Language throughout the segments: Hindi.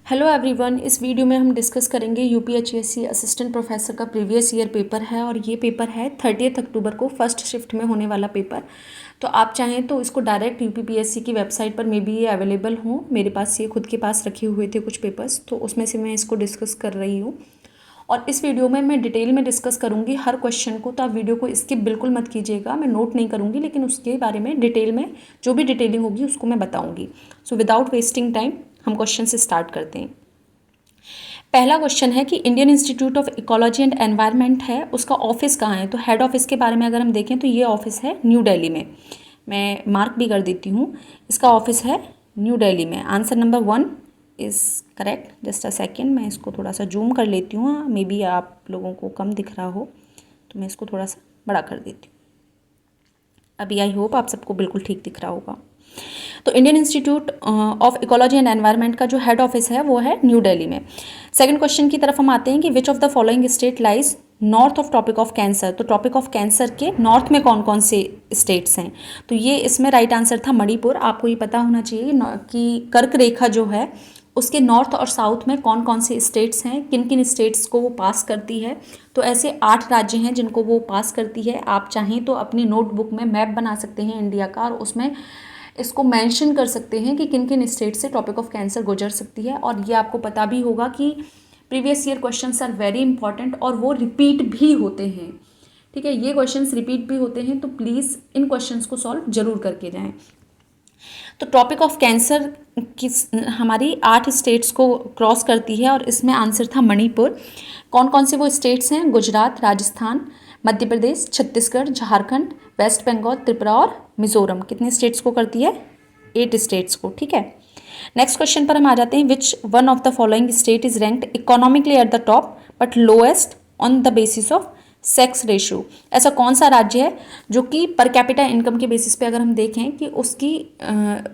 हेलो एवरीवन, इस वीडियो में हम डिस्कस करेंगे यूपीएचएससी असिस्टेंट प्रोफेसर का प्रीवियस ईयर पेपर है और ये पेपर है 30 अक्टूबर को फर्स्ट शिफ्ट में होने वाला पेपर। तो आप चाहें तो इसको डायरेक्ट यूपीपीएससी की वेबसाइट पर मे बी ये अवेलेबल हो। मेरे पास ये खुद के पास रखे हुए थे कुछ पेपर्स, तो उसमें से मैं इसको डिस्कस कर रही हूँ और इस वीडियो में मैं डिटेल में डिस्कस करूँगी हर क्वेश्चन को। तो आप वीडियो को स्किप बिल्कुल मत कीजिएगा, मैं नोट नहीं करूँगी लेकिन उसके बारे में डिटेल में जो भी डिटेलिंग होगी उसको मैं बताऊँगी। सो विदाउट वेस्टिंग टाइम हम क्वेश्चन से स्टार्ट करते हैं। पहला क्वेश्चन है कि Indian institute of ecology and environment है, उसका ऑफिस कहाँ है। तो हेड ऑफिस के बारे में अगर हम देखें तो ये ऑफिस है न्यू दिल्ली में। मैं मार्क भी कर देती हूँ, इसका ऑफिस है न्यू दिल्ली में। Answer number 1 is correct. Just a second, मैं इसको थोड़ा सा जूम कर लेती हूँ, मे बी आप लोगों को कम दिख रहा हो तो मैं इसको थोड़ा सा बड़ा कर देती हूँ। अभी आई होप आप सबको बिल्कुल ठीक दिख रहा होगा। तो Indian institute of ecology and environment का जो हेड ऑफिस है वो है न्यू दिल्ली में। सेकंड क्वेश्चन की तरफ हम आते हैं कि which of the following state lies north of tropic of cancer. तो ट्रॉपिक ऑफ कैंसर के नॉर्थ में कौन कौन से स्टेट्स हैं। तो ये इसमें राइट आंसर था मणिपुर। आपको ये पता होना चाहिए कि कर्क रेखा जो है उसके नॉर्थ और साउथ में कौन कौन से स्टेट्स हैं, किन किन स्टेट्स को वो पास करती है। तो ऐसे 8 राज्य हैं जिनको वो पास करती है। आप चाहें तो अपनी नोटबुक में मैप बना सकते हैं इंडिया का और उसमें इसको मेंशन कर सकते हैं कि किन किन स्टेट से टॉपिक ऑफ कैंसर गुजर सकती है। और ये आपको पता भी होगा कि previous year questions are very important और वो रिपीट भी होते हैं। ठीक है, ये क्वेश्चंस रिपीट भी होते हैं, तो प्लीज़ इन क्वेश्चंस को सॉल्व जरूर करके जाएं। तो टॉपिक ऑफ कैंसर किस हमारी 8 स्टेट्स को क्रॉस करती है और इसमें आंसर था मणिपुर। कौन कौन से वो स्टेट्स हैं? गुजरात, राजस्थान, मध्य प्रदेश, छत्तीसगढ़, झारखंड, वेस्ट बंगाल, त्रिपुरा और मिजोरम। कितने स्टेट्स को करती है? 8 स्टेट्स को। ठीक है, नेक्स्ट क्वेश्चन पर हम आ जाते हैं। Which one of the following state is ranked economically at the top but lowest on the basis of sex ratio. ऐसा कौन सा राज्य है जो कि पर कैपिटा इनकम के बेसिस पे अगर हम देखें कि उसकी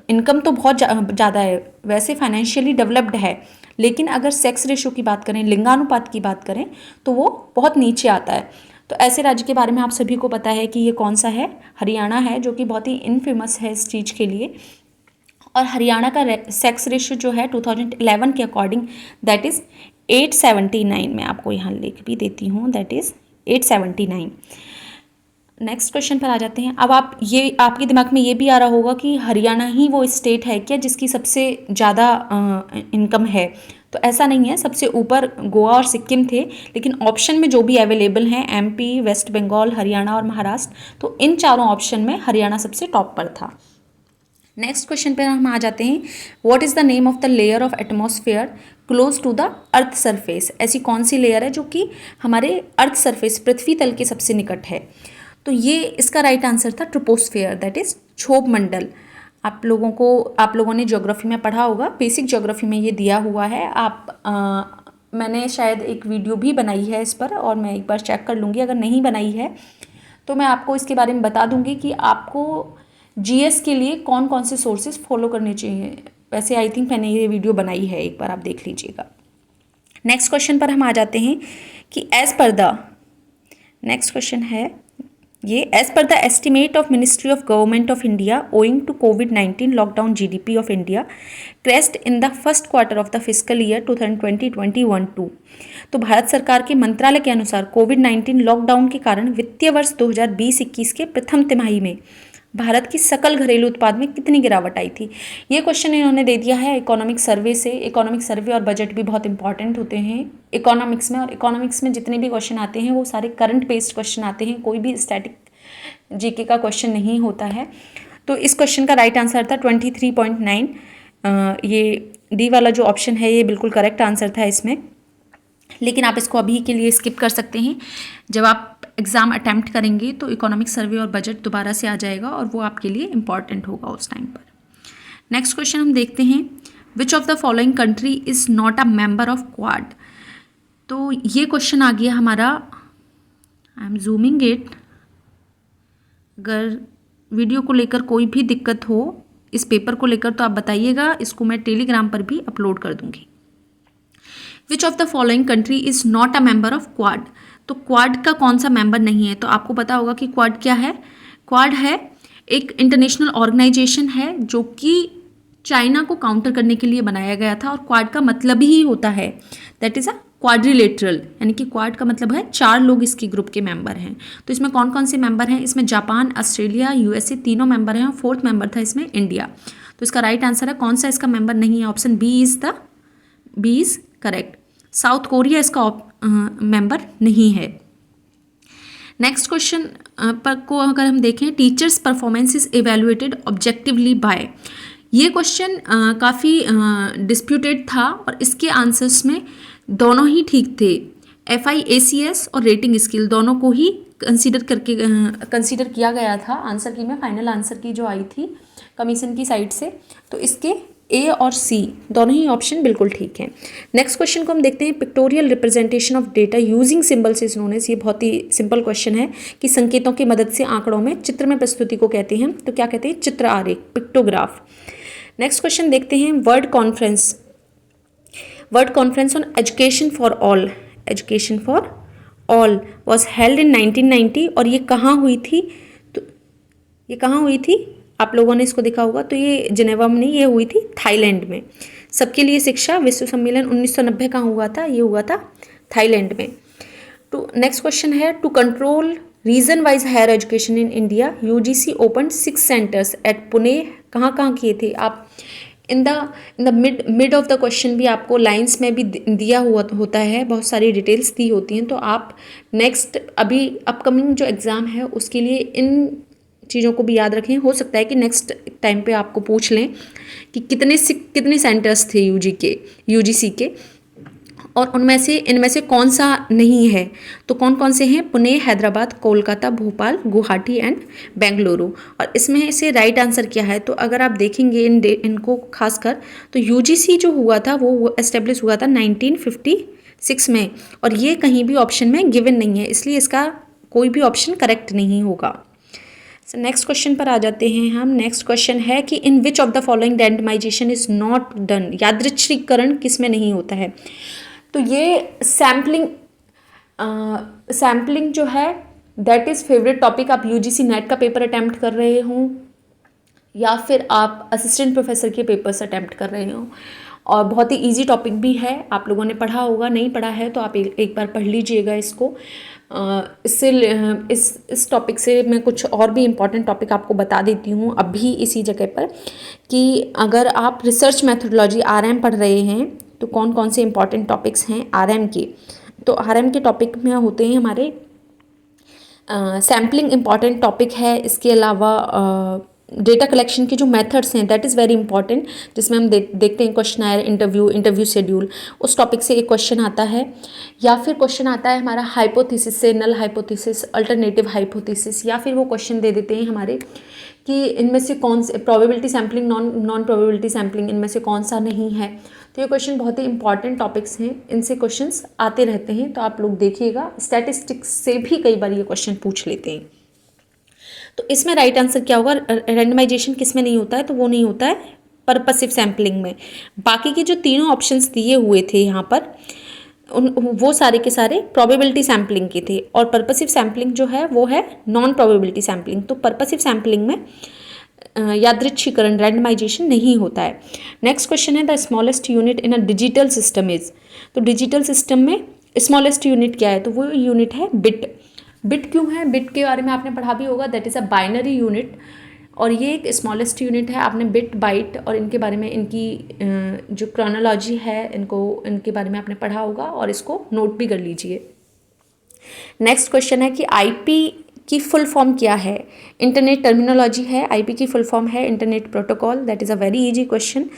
इनकम तो बहुत ज़्यादा है, वैसे फाइनेंशियली डेवलप्ड है, लेकिन अगर सेक्स रेशियो की बात करें, लिंगानुपात की बात करें, तो वो बहुत नीचे आता है। तो ऐसे राज्य के बारे में आप सभी को पता है कि ये कौन सा है? हरियाणा है, जो कि बहुत ही इनफेमस है इस चीज़ के लिए। और हरियाणा का सेक्स रेशियो जो है 2011 के अकॉर्डिंग दैट इज़ 879। मैं आपको यहाँ लिख भी देती हूँ, दैट इज़ 879। नेक्स्ट क्वेश्चन पर आ जाते हैं। अब आपके दिमाग में ये भी आ रहा होगा कि हरियाणा ही वो स्टेट है क्या जिसकी सबसे ज़्यादा इनकम है। तो ऐसा नहीं है, सबसे ऊपर गोवा और सिक्किम थे, लेकिन ऑप्शन में जो भी अवेलेबल हैं एमपी, वेस्ट बंगाल, हरियाणा और महाराष्ट्र, तो इन चारों ऑप्शन में हरियाणा सबसे टॉप पर था। नेक्स्ट क्वेश्चन पर हम आ जाते हैं। What is the name of the layer of atmosphere close to the earth surface. ऐसी कौन सी लेयर है जो कि हमारे अर्थ सरफेस, पृथ्वी तल के सबसे निकट है। तो ये इसका राइट आंसर था ट्रोपोस्फेयर, दैट इज़ क्षोभ मंडल। आप लोगों ने ज्योग्राफी में पढ़ा होगा, बेसिक ज्योग्राफी में ये दिया हुआ है। मैंने शायद एक वीडियो भी बनाई है इस पर और मैं एक बार चेक कर लूँगी, अगर नहीं बनाई है तो मैं आपको इसके बारे में बता दूंगी कि आपको जीएस के लिए कौन कौन से सोर्सेज फॉलो करने चाहिए। वैसे आई थिंक मैंने ये वीडियो बनाई है, एक बार आप देख लीजिएगा। नेक्स्ट क्वेश्चन पर हम आ जाते हैं कि नेक्स्ट क्वेश्चन है ये, as per the estimate of ministry of government of India owing to कोविड-19 lockdown GDP of India crest in the first quarter of the physical year 2020-21-22। तो भारत सरकार के मंत्रालय के अनुसार कोविड-19 लॉकडाउन के कारण वित्तीय वर्ष 2020-21 के प्रथम तिमाही में भारत की सकल घरेलू उत्पाद में कितनी गिरावट आई थी। ये क्वेश्चन इन्होंने दे दिया है इकोनॉमिक सर्वे से। इकोनॉमिक सर्वे और बजट भी बहुत इंपॉर्टेंट होते हैं इकोनॉमिक्स में, और इकोनॉमिक्स में जितने भी क्वेश्चन आते हैं वो सारे करंट बेस्ड क्वेश्चन आते हैं, कोई भी स्टैटिक जीके का क्वेश्चन नहीं होता है। तो इस क्वेश्चन का राइट आंसर था 23.9। ये डी वाला जो ऑप्शन है ये बिल्कुल करेक्ट आंसर था इसमें, लेकिन आप इसको अभी के लिए स्किप कर सकते हैं। जब आप एग्ज़ाम अटैम्प्ट करेंगे तो इकोनॉमिक सर्वे और बजट दोबारा से आ जाएगा और वो आपके लिए इंपॉर्टेंट होगा उस टाइम पर। नेक्स्ट क्वेश्चन हम देखते हैं। विच of the following country is not a member of quad. तो ये क्वेश्चन आ गया हमारा, आई एम जूमिंग इट। अगर वीडियो को लेकर कोई भी दिक्कत हो इस पेपर को लेकर तो आप बताइएगा, इसको मैं टेलीग्राम पर भी अपलोड कर दूंगी। विच of the following country is not a member of quad. तो क्वाड का कौन सा मेंबर नहीं है। तो आपको पता होगा कि क्वाड क्या है। क्वाड है एक इंटरनेशनल ऑर्गेनाइजेशन है जो कि चाइना को काउंटर करने के लिए बनाया गया था और क्वाड का मतलब ही होता है दैट इज़ अ क्वाड्रिलेटरल, यानी कि क्वाड का मतलब है 4 लोग इसके ग्रुप के मेंबर हैं। तो इसमें कौन कौन से मेंबर हैं? इसमें जापान, ऑस्ट्रेलिया, यूएसए तीनों मेंबर हैं और 4th मेंबर था इसमें इंडिया। तो इसका राइट आंसर है, कौन सा इसका मेंबर नहीं है? Option B is correct. South Korea इसका मेंबर नहीं है। नेक्स्ट क्वेश्चन पर को अगर हम देखें, teachers performance is evaluated objectively by. ये क्वेश्चन काफ़ी डिस्प्यूटेड था और इसके आंसर्स में दोनों ही ठीक थे। FIACS और रेटिंग स्किल दोनों को ही कंसीडर किया गया था आंसर की में, फाइनल आंसर की जो आई थी कमीशन की साइड से। तो इसके A और C दोनों ही ऑप्शन बिल्कुल ठीक हैं। नेक्स्ट क्वेश्चन को हम देखते हैं, pictorial representation of data using symbols is known as. ये बहुत ही सिंपल क्वेश्चन है कि संकेतों की मदद से आंकड़ों में चित्र में प्रस्तुति को कहते हैं। तो क्या कहते हैं? चित्र आरेख, पिक्टोग्राफ। नेक्स्ट क्वेश्चन देखते हैं, word conference on education for all was held in 1990 और ये कहाँ हुई थी? तो ये कहाँ हुई थी? आप लोगों ने इसको देखा होगा। तो ये जिनेवा में नहीं, ये हुई थी थाईलैंड में। सबके लिए शिक्षा विश्व सम्मेलन 1990 का हुआ था, ये हुआ था थाईलैंड में। तो नेक्स्ट क्वेश्चन है, to control region wise higher education in India UGC open 6 centres at Pune. कहाँ किए थे आप? In the mid of the question भी आपको लाइंस में भी दिया हुआ होता है, बहुत सारी डिटेल्स दी होती हैं। तो आप नेक्स्ट अभी अपकमिंग जो एग्ज़ाम है उसके लिए इन चीज़ों को भी याद रखें। हो सकता है कि नेक्स्ट टाइम पे आपको पूछ लें कि कितने सेंटर्स थे UGC के और इनमें से कौन सा नहीं है। तो कौन कौन से हैं? पुणे, हैदराबाद, कोलकाता, भोपाल, गुवाहाटी एंड बेंगलुरु। और इसमें से राइट आंसर क्या है? तो अगर आप देखेंगे इनको खासकर, तो UGC जो हुआ था वो एस्टेब्लिश हुआ था 1956 में और ये कहीं भी ऑप्शन में गिवन नहीं है, इसलिए इसका कोई भी ऑप्शन करेक्ट नहीं होगा। नेक्स्ट क्वेश्चन पर आ जाते हैं हम। नेक्स्ट क्वेश्चन है कि in which of the following randomization is not done. यादृच्छिकरण किस में नहीं होता है? तो ये सैम्पलिंग जो है दैट इज़ फेवरेट टॉपिक। आप UGC नेट का पेपर अटैम्प्ट कर रहे हो या फिर आप असिस्टेंट प्रोफेसर के पेपर्स अटैम्प्ट कर रहे हो, और बहुत ही इजी टॉपिक भी है। आप लोगों ने पढ़ा होगा, नहीं पढ़ा है तो आप एक बार पढ़ लीजिएगा इसको। इस टॉपिक से मैं कुछ और भी इम्पॉर्टेंट टॉपिक आपको बता देती हूँ अभी इसी जगह पर, कि अगर आप रिसर्च मैथडोलॉजी RM पढ़ रहे हैं तो कौन कौन से इम्पॉर्टेंट टॉपिक्स हैं RM के। तो RM के टॉपिक में होते हैं हमारे सैम्पलिंग इम्पॉर्टेंट टॉपिक है, इसके अलावा डेटा कलेक्शन के जो मेथड्स हैं दैट इज़ वेरी इंपॉर्टेंट, जिसमें हम देखते हैं क्वेश्चन इंटरव्यू शेड्यूल, उस टॉपिक से एक क्वेश्चन आता है। या फिर क्वेश्चन आता है हमारा हाइपोथेसिस से, नल हाइपोथेसिस, अल्टरनेटिव हाइपोथेसिस, या फिर वो क्वेश्चन दे देते हैं हमारे कि इनमें से कौन से probability sampling, non probability sampling, इनमें से कौन सा नहीं है। तो ये क्वेश्चन बहुत ही इंपॉर्टेंट टॉपिक्स हैं, इनसे क्वेश्चंस आते रहते हैं, तो आप लोग देखिएगा। स्टैटिस्टिक्स से भी कई बार ये क्वेश्चन पूछ लेते हैं। तो इसमें राइट आंसर क्या होगा? रैंडमाइजेशन किस में नहीं होता है? तो वो नहीं होता है पर्पसिव सैम्पलिंग में। बाकी के जो तीनों ऑप्शंस दिए हुए थे यहाँ पर वो सारे के सारे प्रोबेबिलिटी सैम्पलिंग के थे, और पर्पसिव सैम्पलिंग जो है वो है नॉन प्रोबेबिलिटी सैम्पलिंग। तो पर्पसिव सैम्पलिंग में यादृच्छिकरण, रैंडमाइजेशन नहीं होता है। नेक्स्ट क्वेश्चन है, the smallest unit in a digital system is. तो डिजिटल सिस्टम में स्मॉलेस्ट यूनिट क्या है? तो वो यूनिट है बिट। बिट क्यों है? बिट के बारे में आपने पढ़ा भी होगा, that is a binary unit, और ये एक स्मॉलेस्ट यूनिट है। आपने बिट, बाइट और इनके बारे में, इनकी जो क्रोनोलॉजी है, इनके बारे में आपने पढ़ा होगा और इसको नोट भी कर लीजिए। नेक्स्ट क्वेश्चन है कि IP की फुल फॉर्म क्या है? इंटरनेट टर्मिनोलॉजी है, IP की फुल फॉर्म है internet protocol. That is a very easy question.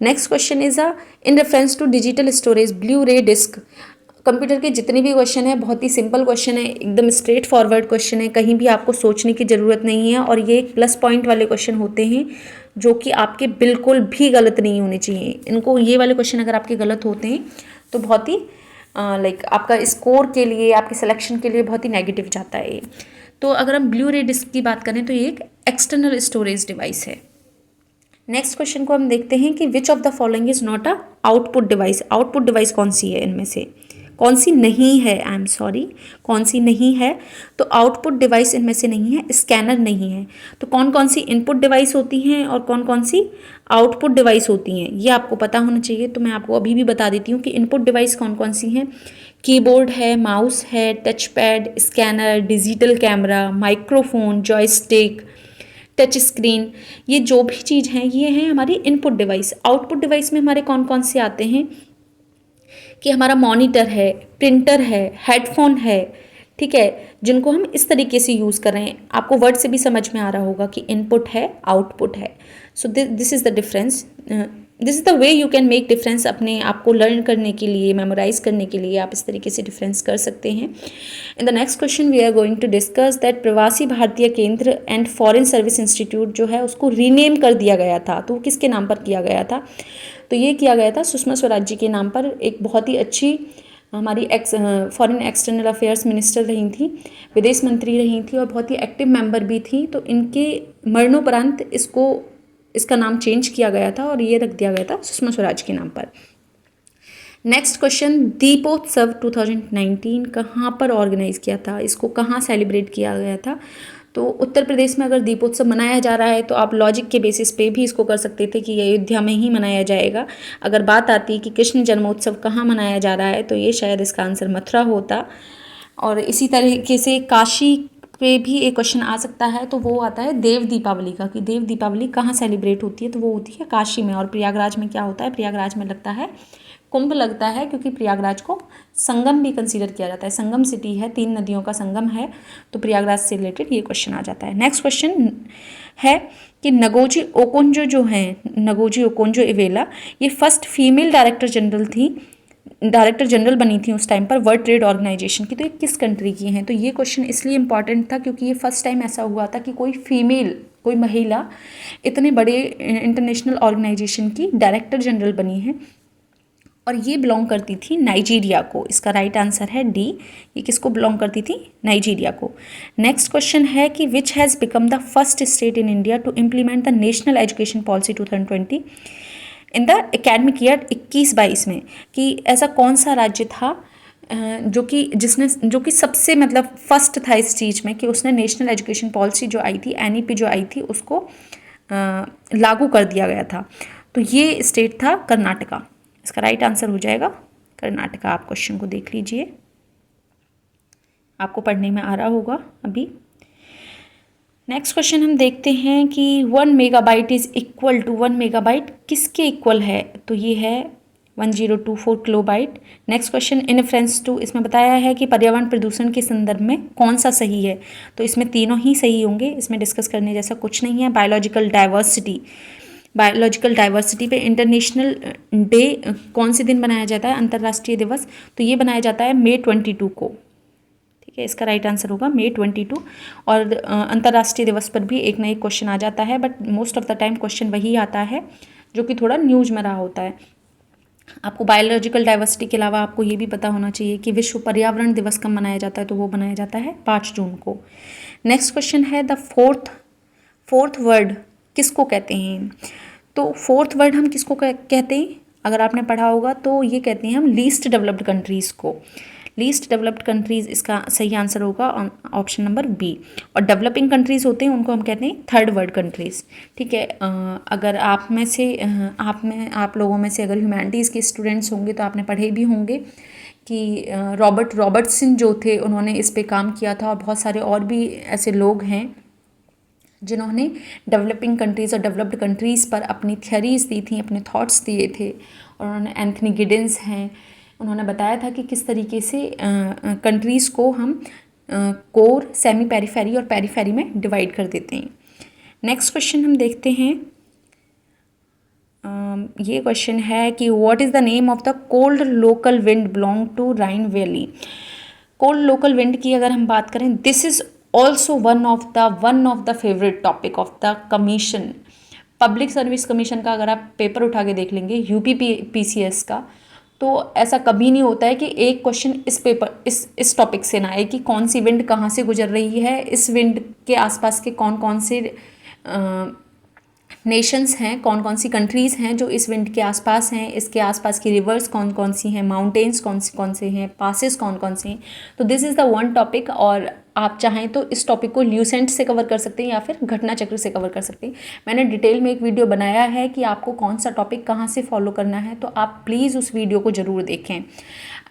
Next question is in reference to digital storage blu ray disc. Computer के जितने भी क्वेश्चन है बहुत ही सिंपल क्वेश्चन है, एकदम स्ट्रेट फॉरवर्ड क्वेश्चन है, कहीं भी आपको सोचने की ज़रूरत नहीं है, और ये एक प्लस पॉइंट वाले क्वेश्चन होते हैं जो कि आपके बिल्कुल भी गलत नहीं होने चाहिए। इनको, ये वाले क्वेश्चन अगर आपके गलत होते हैं तो बहुत ही आपका स्कोर के लिए, आपके सिलेक्शन के लिए बहुत ही नेगेटिव जाता है ये। तो अगर हम ब्लू रे डिस्क की बात करें तो ये एक एक्सटर्नल स्टोरेज डिवाइस है। नेक्स्ट क्वेश्चन को हम देखते हैं कि which of the following is not a output device. Output device कौन सी है? इनमें से कौन सी नहीं है, आई एम सॉरी, कौन सी नहीं है, तो आउटपुट डिवाइस इनमें से नहीं है, स्कैनर नहीं है। तो कौन कौन सी इनपुट डिवाइस होती हैं और कौन कौन सी आउटपुट डिवाइस होती हैं, ये आपको पता होना चाहिए। तो मैं आपको अभी भी बता देती हूँ कि इनपुट डिवाइस कौन कौन सी हैं। कीबोर्ड है, माउस है, touch pad, scanner, digital camera, microphone, joystick, touch screen, ये जो भी चीज़ हैं ये हैं हमारी इनपुट डिवाइस। आउटपुट डिवाइस में हमारे कौन कौन से आते हैं कि हमारा मॉनिटर है, प्रिंटर है, हेडफोन है, ठीक है, जिनको हम इस तरीके से यूज़ कर रहे हैं। आपको वर्ड से भी समझ में आ रहा होगा कि इनपुट है, आउटपुट है। So this is the difference, this is the way you can make difference. अपने आप को लर्न करने के लिए, मेमोराइज करने के लिए आप इस तरीके से डिफरेंस कर सकते हैं। In the next question we are going to discuss that Pravasi Bharatiya केंद्र एंड फॉरेन सर्विस इंस्टीट्यूट जो है उसको रीनेम कर दिया गया था। तो किसके नाम पर किया गया था? तो ये किया गया था सुषमा स्वराज जी के नाम पर। एक बहुत ही अच्छी हमारी फॉरेन एक्सटर्नल अफेयर्स मिनिस्टर रही थी, विदेश मंत्री रही थी और बहुत ही एक्टिव मेंबर भी थी। तो इनके मरणोपरांत इसका नाम चेंज किया गया था और ये रख दिया गया था सुषमा स्वराज के नाम पर। नेक्स्ट क्वेश्चन, दीपोत्सव 2019 कहाँ पर ऑर्गेनाइज किया था, इसको कहाँ सेलिब्रेट किया गया था? तो उत्तर प्रदेश में अगर दीपोत्सव मनाया जा रहा है तो आप लॉजिक के बेसिस पे भी इसको कर सकते थे कि अयोध्या में ही मनाया जाएगा। अगर बात आती कि कृष्ण जन्मोत्सव कहाँ मनाया जा रहा है तो ये शायद इसका आंसर मथुरा होता। और इसी तरीके से काशी पे भी एक क्वेश्चन आ सकता है, तो वो आता है देव दीपावली का, कि देव दीपावली कहाँ सेलिब्रेट होती है, तो वो होती है काशी में। और प्रयागराज में क्या होता है? प्रयागराज में लगता है कुंभ लगता है, क्योंकि प्रयागराज को संगम भी कंसीडर किया जाता है, संगम सिटी है, 3 नदियों का संगम है, तो प्रयागराज से रिलेटेड ये क्वेश्चन आ जाता है। नेक्स्ट क्वेश्चन है कि नगोजी ओकोंजो जो हैं, नगोजी ओकोंजो इवेला, ये फर्स्ट फीमेल डायरेक्टर जनरल बनी थी उस टाइम पर वर्ल्ड ट्रेड ऑर्गेनाइजेशन की। तो ये किस कंट्री की हैं? तो ये क्वेश्चन इसलिए इंपॉर्टेंट था क्योंकि ये फर्स्ट टाइम ऐसा हुआ था कि कोई महिला इतने बड़े इंटरनेशनल ऑर्गेनाइजेशन की डायरेक्टर जनरल बनी है और ये बिलोंग करती थी नाइजीरिया को। इसका राइट आंसर है डी। ये किसको बिलोंग करती थी? नाइजीरिया को। नेक्स्ट क्वेश्चन है कि which has become the first state in India to implement the national education policy 2020 in the academic year 21-22 में, कि ऐसा कौन सा राज्य था जो कि सबसे मतलब फर्स्ट था इस चीज़ में कि उसने नेशनल एजुकेशन पॉलिसी जो आई थी, NEP जो आई थी, उसको लागू कर दिया गया था। तो ये स्टेट था कर्नाटका। इसका राइट आंसर हो जाएगा कर्नाटका। आप क्वेश्चन को देख लीजिए, आपको पढ़ने में आ रहा होगा अभी। नेक्स्ट क्वेश्चन हम देखते हैं कि 1 megabyte is equal to 1 megabyte किसके इक्वल है? तो ये है 1024 kilobyte. Next question, in reference to, इसमें बताया है कि पर्यावरण प्रदूषण के संदर्भ में कौन सा सही है? तो इसमें तीनों ही सही होंगे, इसमें डिस्कस करने जैसा कुछ नहीं है। बायोलॉजिकल डाइवर्सिटी पे इंटरनेशनल डे कौन से दिन बनाया जाता है, अंतर्राष्ट्रीय दिवस? तो ये बनाया जाता है May 22 को, ठीक है, इसका राइट आंसर होगा May 22। और अंतर्राष्ट्रीय दिवस पर भी एक ना एक क्वेश्चन आ जाता है, but most of the time question वही आता है जो कि थोड़ा न्यूज में रहा होता है। आपको बायोलॉजिकल डाइवर्सिटी के अलावा आपको ये भी पता होना चाहिए कि विश्व पर्यावरण दिवस कब मनाया जाता है, तो वो मनाया जाता है 5 जून को। नेक्स्ट क्वेश्चन है द फोर्थ वर्ड किसको कहते हैं? तो फोर्थ वर्ड हम किसको कहते हैं? अगर आपने पढ़ा होगा तो ये कहते हैं हम लीस्ट डेवलप्ड कंट्रीज़ को। लीस्ट डेवलप्ड कंट्रीज़ इसका सही आंसर होगा ऑप्शन नंबर बी। और डेवलपिंग कंट्रीज़ होते हैं उनको हम कहते हैं थर्ड वर्ल्ड कंट्रीज़, ठीक है। अगर आप लोगों में से अगर ह्यूमैनिटीज़ के स्टूडेंट्स होंगे तो आपने पढ़े भी होंगे कि रॉबर्टसन जो थे उन्होंने इस पे काम किया था, और बहुत सारे और भी ऐसे लोग हैं जिन्होंने डेवलपिंग कंट्रीज़ और डेवलप्ड कंट्रीज़ पर अपनी थियरीज़ दी थी, अपने थॉट्स दिए थे। और उन्होंने एंथनी गिडेंस हैं, उन्होंने बताया था कि किस तरीके से कंट्रीज़ को हम कोर, सेमी पेरीफेरी और पेरीफेरी में डिवाइड कर देते हैं। नेक्स्ट क्वेश्चन हम देखते हैं। ये क्वेश्चन है कि what is the name of the cold local wind belong to Rhine valley? Cold local wind की अगर हम बात करें, this is also one of the favourite topic of the commission. Public service commission का अगर आप पेपर उठा के देख लेंगे, UPPCS का, तो ऐसा कभी नहीं होता है कि एक क्वेश्चन इस टॉपिक से ना आए कि कौन सी विंड कहाँ से गुजर रही है, इस विंड के आसपास के कौन कौन से नेशंस हैं, कौन कौन सी कंट्रीज़ हैं जो इस विंड के आसपास हैं, इसके आसपास की रिवर्स कौन कौन सी हैं, माउंटेन्स कौन से हैं, पासेस कौन कौन से हैं। तो this is the one topic, और आप चाहें तो इस टॉपिक को ल्यूसेंट से कवर कर सकते हैं या फिर घटना चक्र से कवर कर सकते हैं। मैंने डिटेल में एक वीडियो बनाया है कि आपको कौन सा टॉपिक कहाँ से फॉलो करना है, तो आप प्लीज़ उस वीडियो को ज़रूर देखें।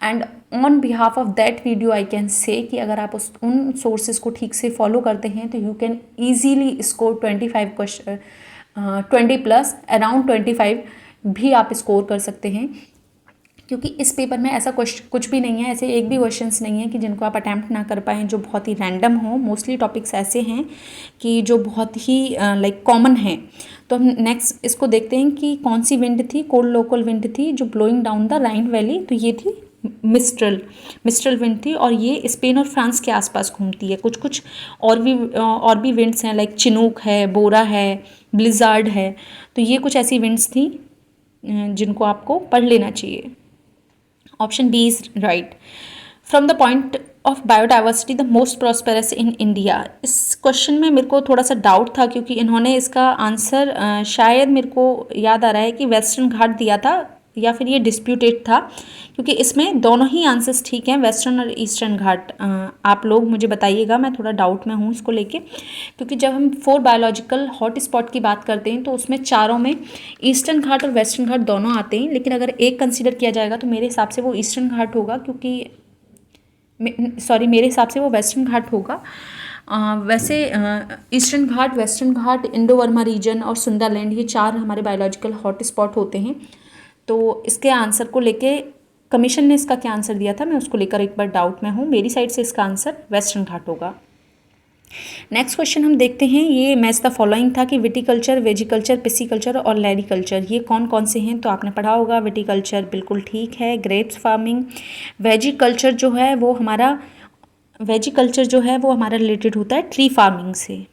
And on behalf of that video I can say कि अगर आप उन सोर्सेज को ठीक से फॉलो करते हैं तो you can easily score 25 question, 20+ around 25 भी आप स्कोर कर सकते हैं, क्योंकि इस पेपर में ऐसा कुछ भी नहीं है, ऐसे एक भी क्वेश्चंस नहीं है कि जिनको आप अटैम्प्ट ना कर पाएँ, जो बहुत ही रैंडम हो। मोस्टली टॉपिक्स ऐसे हैं कि जो बहुत ही लाइक कॉमन हैं। तो हम नेक्स्ट इसको देखते हैं कि कौन सी विंड थी, कोल्ड लोकल विंड थी जो blowing down the Rhine valley, तो ये थी मिस्ट्रल विंड थी, और ये स्पेन और फ्रांस के आसपास घूमती है। कुछ और भी विंड्स हैं, लाइक चिनूक है, बोरा है, ब्लिजार्ड है। तो ये कुछ ऐसी विंड्स थी जिनको आपको पढ़ लेना चाहिए। Option B is right. From the point of biodiversity the most prosperous in India. इस क्वेश्चन में मेरे को थोड़ा सा डाउट था, क्योंकि इन्होंने इसका आंसर शायद मेरे को याद आ रहा है कि वेस्टर्न घाट दिया था, या फिर ये डिस्प्यूटेड था, क्योंकि इसमें दोनों ही आंसर्स ठीक हैं, वेस्टर्न और ईस्टर्न घाट। आप लोग मुझे बताइएगा, मैं थोड़ा डाउट में हूँ इसको लेके, क्योंकि जब हम 4 बायोलॉजिकल हॉट स्पॉट की बात करते हैं तो उसमें चारों में ईस्टर्न घाट और वेस्टर्न घाट दोनों आते हैं, लेकिन अगर एक कंसिडर किया जाएगा तो मेरे हिसाब से वो ईस्टर्न घाट होगा, क्योंकि मेरे हिसाब से वो वेस्टर्न घाट होगा। वैसे ईस्टर्न घाट, वेस्टर्न घाट, इंडो वर्मा रीजन और सुंदरलैंड, ये 4 हमारे बायोलॉजिकल हॉट स्पॉट होते हैं। तो इसके आंसर को लेके कमीशन ने इसका क्या आंसर दिया था, मैं उसको लेकर एक बार डाउट में हूँ। मेरी साइड से इसका आंसर वेस्टर्न घाट होगा। नेक्स्ट क्वेश्चन हम देखते हैं, ये मैच द फॉलोइंग था कि विटिकल्चर, वेजिकल्चर, पिसिकल्चर और लैरिकल्चर ये कौन कौन से हैं। तो आपने पढ़ा होगा, विटिकल्चर बिल्कुल ठीक है, ग्रेप्स फार्मिंग। वेजिकल्चर जो है वो हमारा रिलेटेड होता है ट्री फार्मिंग से।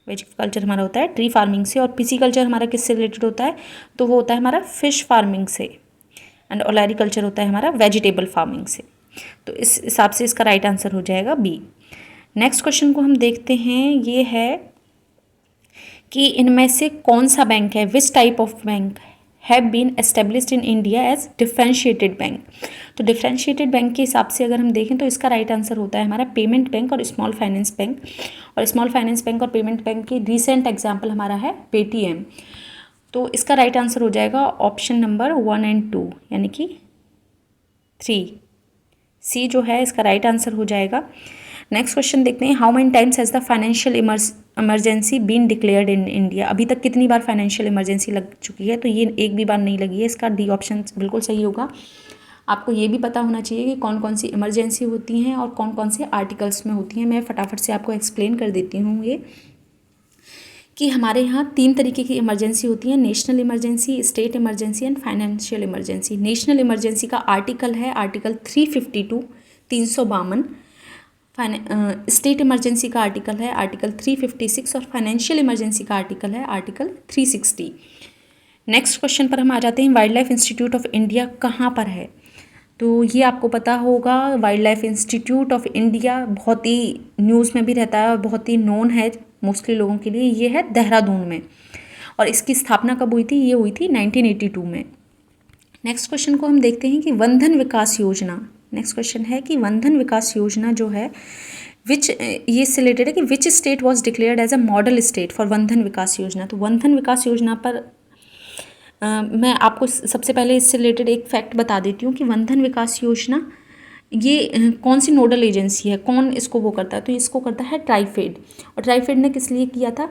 वेजिकल्चर हमारा होता है ट्री फार्मिंग से, और पिसिकल्चर हमारा किससे रिलेटेड होता है, तो वो होता है हमारा फिश फार्मिंग से। एंड ओलैरिकल्चर होता है हमारा वेजिटेबल फार्मिंग से। तो इस हिसाब से इसका राइट आंसर हो जाएगा बी। नेक्स्ट क्वेश्चन को हम देखते हैं, ये है कि इनमें से कौन सा बैंक है, which type of bank have been established in India as differentiated bank. तो डिफरेंशिएटेड बैंक के हिसाब से अगर हम देखें तो इसका राइट आंसर होता है हमारा पेमेंट बैंक और स्मॉल फाइनेंस बैंक। और स्मॉल फाइनेंस बैंक और पेमेंट बैंक की रिसेंट एग्जाम्पल हमारा है पेटीएम। तो इसका राइट आंसर हो जाएगा ऑप्शन नंबर 1 और 2, यानी कि 3 सी जो है इसका राइट आंसर हो जाएगा। नेक्स्ट क्वेश्चन देखते हैं, how many times has the financial emergency been declared in India. अभी तक कितनी बार फाइनेंशियल इमरजेंसी लग चुकी है, तो ये एक भी बार नहीं लगी है। इसका डी ऑप्शन बिल्कुल सही होगा। आपको ये भी पता होना चाहिए कि कौन कौन सी इमरजेंसी होती हैं और कौन कौन से आर्टिकल्स में होती हैं। मैं फटाफट से आपको एक्सप्लेन कर देती हूँ ये कि हमारे यहाँ 3 तरीके की इमरजेंसी होती है, national emergency, state emergency and financial emergency. National emergency का आर्टिकल है आर्टिकल 352, 352। स्टेट इमरजेंसी का आर्टिकल है आर्टिकल 356 और फाइनेंशियल इमरजेंसी का आर्टिकल है आर्टिकल 360। नेक्स्ट क्वेश्चन पर हम आ जाते हैं, wild life institute of India कहाँ पर है। तो ये आपको पता होगा, wild life institute of India बहुत ही न्यूज़ में भी रहता है और बहुत ही नोन है मोस्टली लोगों के लिए। ये है देहरादून में, और इसकी स्थापना कब हुई थी, ये हुई थी 1982 में। नेक्स्ट क्वेश्चन को हम देखते हैं कि वंधन विकास योजना। नेक्स्ट क्वेश्चन है कि वंधन विकास योजना जो है विच, ये से रिलेटेड है कि which state was declared as a model state for Vandhan Vikas Yojana. तो वंधन विकास योजना पर मैं आपको सबसे पहले इससे रिलेटेड एक फैक्ट बता देती हूँ कि वंधन विकास योजना ये कौन सी नोडल एजेंसी है, कौन इसको वो करता है, तो इसको करता है ट्राइफेड। और ट्राइफेड ने किस लिए किया था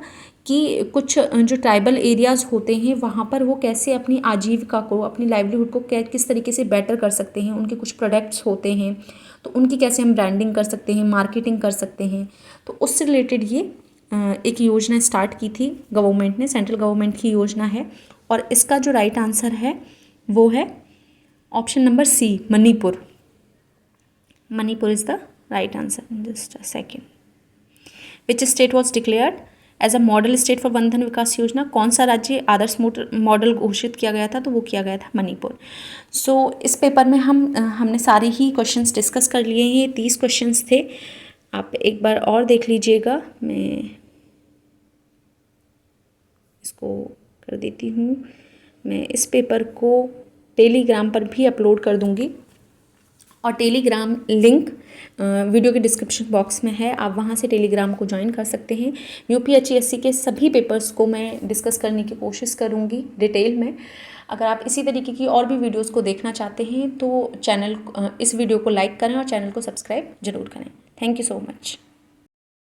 कि कुछ जो ट्राइबल एरियाज़ होते हैं वहाँ पर वो कैसे अपनी आजीविका को, अपनी लाइवलीहुड को किस तरीके से बेटर कर सकते हैं। उनके कुछ प्रोडक्ट्स होते हैं तो उनकी कैसे हम ब्रांडिंग कर सकते हैं, मार्केटिंग कर सकते हैं। तो उससे रिलेटेड ये एक योजना स्टार्ट की थी गवर्नमेंट ने, सेंट्रल गवर्नमेंट की योजना है। और इसका जो राइट आंसर है वो है option number C, Manipur. Manipur is the right answer. Just a second. Which state was declared as a model state for Vandhan Vikas Yojana. कौन सा राज्य आदर्श मॉडल घोषित किया गया था, तो वो किया गया था मणिपुर। सो इस पेपर में हमने सारे ही क्वेश्चंस डिस्कस कर लिए हैं। ये 30 क्वेश्चंस थे, आप एक बार और देख लीजिएगा। मैं इसको कर देती हूँ। मैं इस पेपर को टेलीग्राम पर भी अपलोड कर दूँगी और टेलीग्राम लिंक वीडियो के डिस्क्रिप्शन बॉक्स में है, आप वहाँ से टेलीग्राम को ज्वाइन कर सकते हैं। यूपीएचसीएससी के सभी पेपर्स को मैं डिस्कस करने की कोशिश करूँगी डिटेल में। अगर आप इसी तरीके की और भी वीडियोस को देखना चाहते हैं तो इस वीडियो को लाइक करें और चैनल को सब्सक्राइब जरूर करें। Thank you so much.